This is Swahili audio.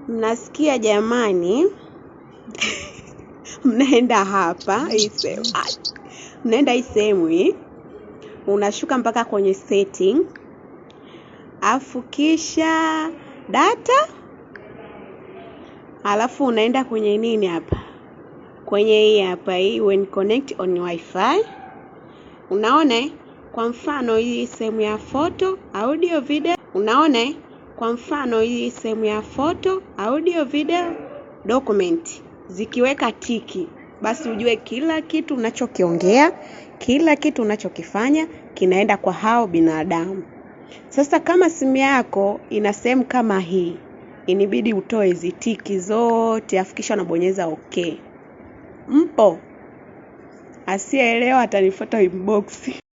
Mnasikia jamani? Mnaenda hapa mnaenda hii sehemu hii, unashuka mpaka kwenye setting, afu kisha data, alafu unaenda kwenye nini hapa, kwenye hii hapa, hii when connect on WiII. Unaona kwa mfano hii sehemu ya photo, audio, video. Unaona kwa mfano hii sehemu ya photo, audio, video, document zikiweka tiki, basi ujue kila kitu unachokiongea, kila kitu unachokifanya kinaenda kwa hao binadamu. Sasa kama simu yako ina sehemu kama hii, inibidi utoe hizi tiki zote, afikisha unabonyeza okay. Mpo? Asiyeelewa atanifuata inbox.